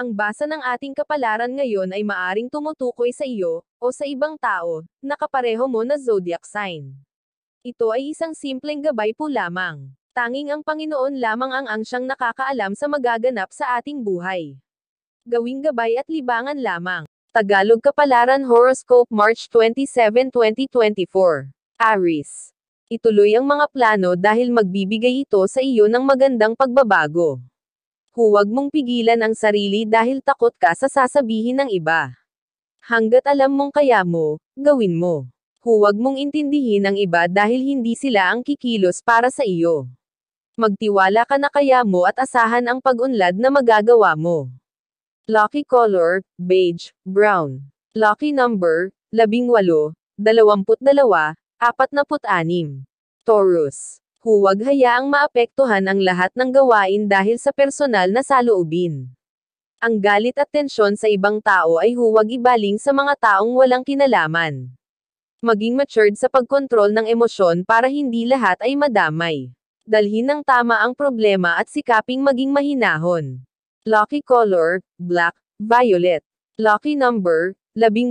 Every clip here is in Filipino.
Ang basa ng ating kapalaran ngayon ay maaring tumutukoy sa iyo, o sa ibang tao, na kapareho mo na zodiac sign. Ito ay isang simpleng gabay po lamang. Tanging ang Panginoon lamang ang siyang nakakaalam sa magaganap sa ating buhay. Gawing gabay at libangan lamang. Tagalog Kapalaran Horoscope March 27, 2024. Aries. Ituloy ang mga plano dahil magbibigay ito sa iyo ng magandang pagbabago. Huwag mong pigilan ang sarili dahil takot ka sa sasabihin ng iba. Hanggat alam mong kaya mo, gawin mo. Huwag mong intindihin ang iba dahil hindi sila ang kikilos para sa iyo. Magtiwala ka na kaya mo at asahan ang pag-unlad na magagawa mo. Lucky color, beige, brown. Lucky number, 18, 22, 46. Taurus. Huwag hayaang maapektuhan ang lahat ng gawain dahil sa personal na saloobin. Ang galit at tensyon sa ibang tao ay huwag ibaling sa mga taong walang kinalaman. Maging matured sa pagkontrol ng emosyon para hindi lahat ay madamay. Dalhin ng tama ang problema at sikaping maging mahinahon. Lucky color, black, violet. Lucky number, 18,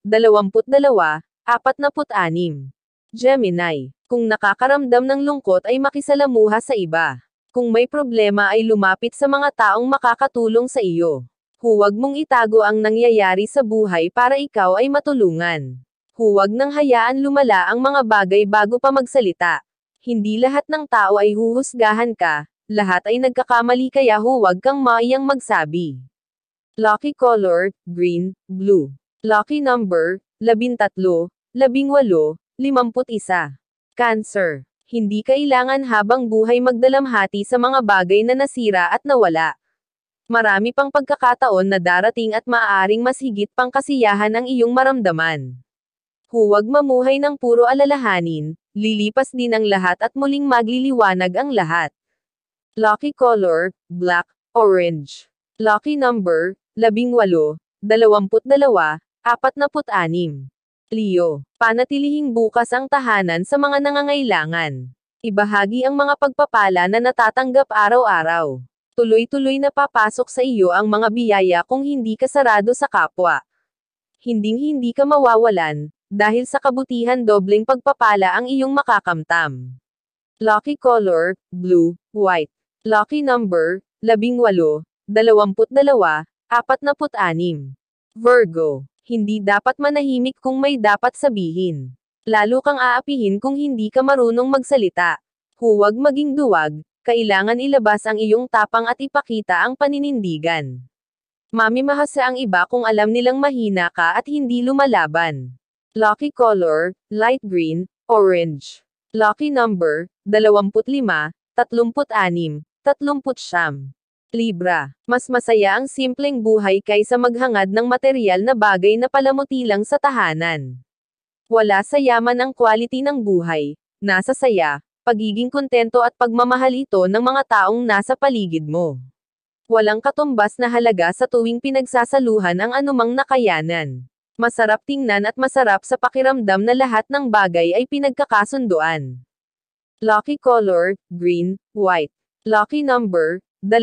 22, 46. Gemini. Kung nakakaramdam ng lungkot ay makisalamuha sa iba. Kung may problema ay lumapit sa mga taong makakatulong sa iyo. Huwag mong itago ang nangyayari sa buhay para ikaw ay matulungan. Huwag nang hayaan lumala ang mga bagay bago pa magsalita. Hindi lahat ng tao ay huhusgahan ka, lahat ay nagkakamali kaya huwag kang maiyang magsabi. Lucky color, green, blue. Lucky number, 13, 18, 51. Cancer. Hindi kailangan habang buhay magdalamhati sa mga bagay na nasira at nawala. Marami pang pagkakataon na darating at maaaring mas higit pang kasiyahan ang iyong maramdaman. Huwag mamuhay ng puro alalahanin, lilipas din ang lahat at muling magliliwanag ang lahat. Lucky color, black, orange. Lucky number, 18, 22, 46. Leo. Panatilihing bukas ang tahanan sa mga nangangailangan. Ibahagi ang mga pagpapala na natatanggap araw-araw. Tuloy-tuloy na papasok sa iyo ang mga biyaya kung hindi ka sarado sa kapwa. Hinding-hindi ka mawawalan, dahil sa kabutihan dobleng pagpapala ang iyong makakamtam. Lucky color, blue, white. Lucky number, 18, 22, 46. Virgo. Hindi dapat manahimik kung may dapat sabihin. Lalo kang aapihin kung hindi ka marunong magsalita. Huwag maging duwag, kailangan ilabas ang iyong tapang at ipakita ang paninindigan. Mamimahasa ang iba kung alam nilang mahina ka at hindi lumalaban. Lucky color, light green, orange. Lucky number, 25, 36, 39. Libra. Mas masaya ang simpleng buhay kaysa maghangad ng materyal na bagay na palamuti lang sa tahanan. Wala sa yaman ang quality ng buhay, nasa saya, pagiging kontento at pagmamahal ito ng mga taong nasa paligid mo. Walang katumbas na halaga sa tuwing pinagsasaluhan ang anumang nakayanan. Masarap tingnan at masarap sa pakiramdam na lahat ng bagay ay pinagkakasunduan. Lucky color, green, white. Lucky number, 2,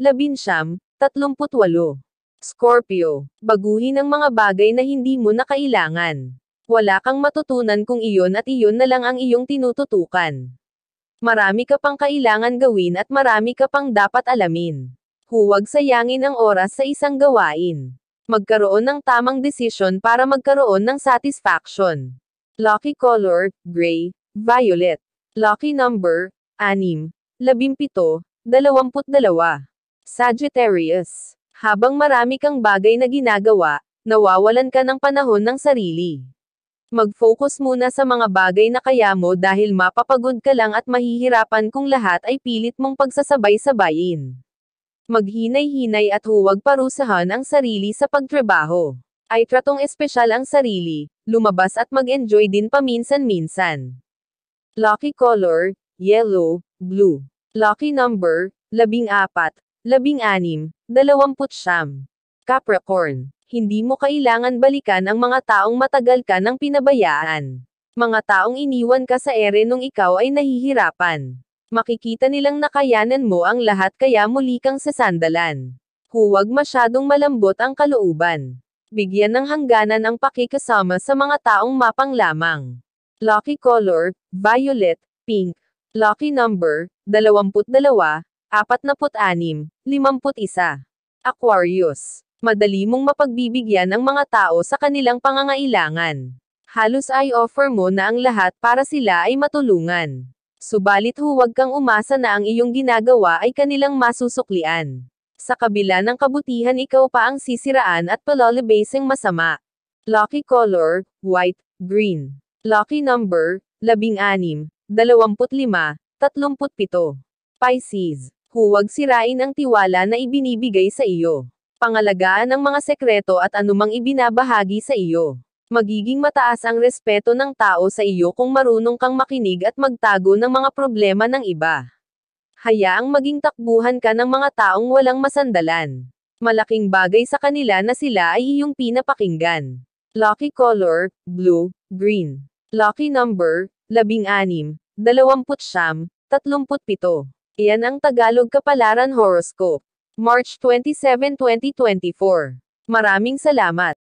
11, 38. Scorpio. Baguhin ang mga bagay na hindi mo na kailangan. Wala kang matutunan kung iyon at iyon na lang ang iyong tinututukan. Marami ka pang kailangan gawin at marami ka pang dapat alamin. Huwag sayangin ang oras sa isang gawain. Magkaroon ng tamang desisyon para magkaroon ng satisfaction. Lucky color, gray, violet. Lucky number, 6, 17, 22. Sagittarius. Habang marami kang bagay na ginagawa, nawawalan ka ng panahon ng sarili. Mag-focus muna sa mga bagay na kaya mo dahil mapapagod ka lang at mahihirapan kung lahat ay pilit mong pagsasabay-sabayin. Maghinay-hinay at huwag parusahan ang sarili sa pagtrabaho. Ay tratong espesyal ang sarili, lumabas at mag-enjoy din paminsan-minsan. Lucky color, yellow, blue. Lucky number, 14, 16, 20. Capricorn. Hindi mo kailangan balikan ang mga taong matagal ka nang pinabayaan. Mga taong iniwan ka sa ere nung ikaw ay nahihirapan. Makikita nilang nakayanan mo ang lahat kaya muli kang sasandalan. Huwag masyadong malambot ang kalooban. Bigyan ng hangganan ang pakikasama sa mga taong mapang lamang. Lucky color, violet, pink. Lucky number, 22, 46, 51. Aquarius. Madali mong mapagbibigyan ang mga tao sa kanilang pangangailangan. Halos ay offer mo na ang lahat para sila ay matulungan. Subalit huwag kang umasa na ang iyong ginagawa ay kanilang masusuklian. Sa kabila ng kabutihan ikaw pa ang sisiraan at palolibasing masama. Lucky color, white, green. Lucky number, 16, 25, 37. Pisces. Huwag sirain ang tiwala na ibinibigay sa iyo. Pangalagaan ang mga sekreto at anumang ibinabahagi sa iyo. Magiging mataas ang respeto ng tao sa iyo kung marunong kang makinig at magtago ng mga problema ng iba. Hayaang maging takbuhan ka ng mga taong walang masandalan. Malaking bagay sa kanila na sila ay iyong pinapakinggan. Lucky color, blue, green. Lucky number, 16, 29, 37. Iyan ang Tagalog Kapalaran Horoscope. March 27, 2024. Maraming salamat.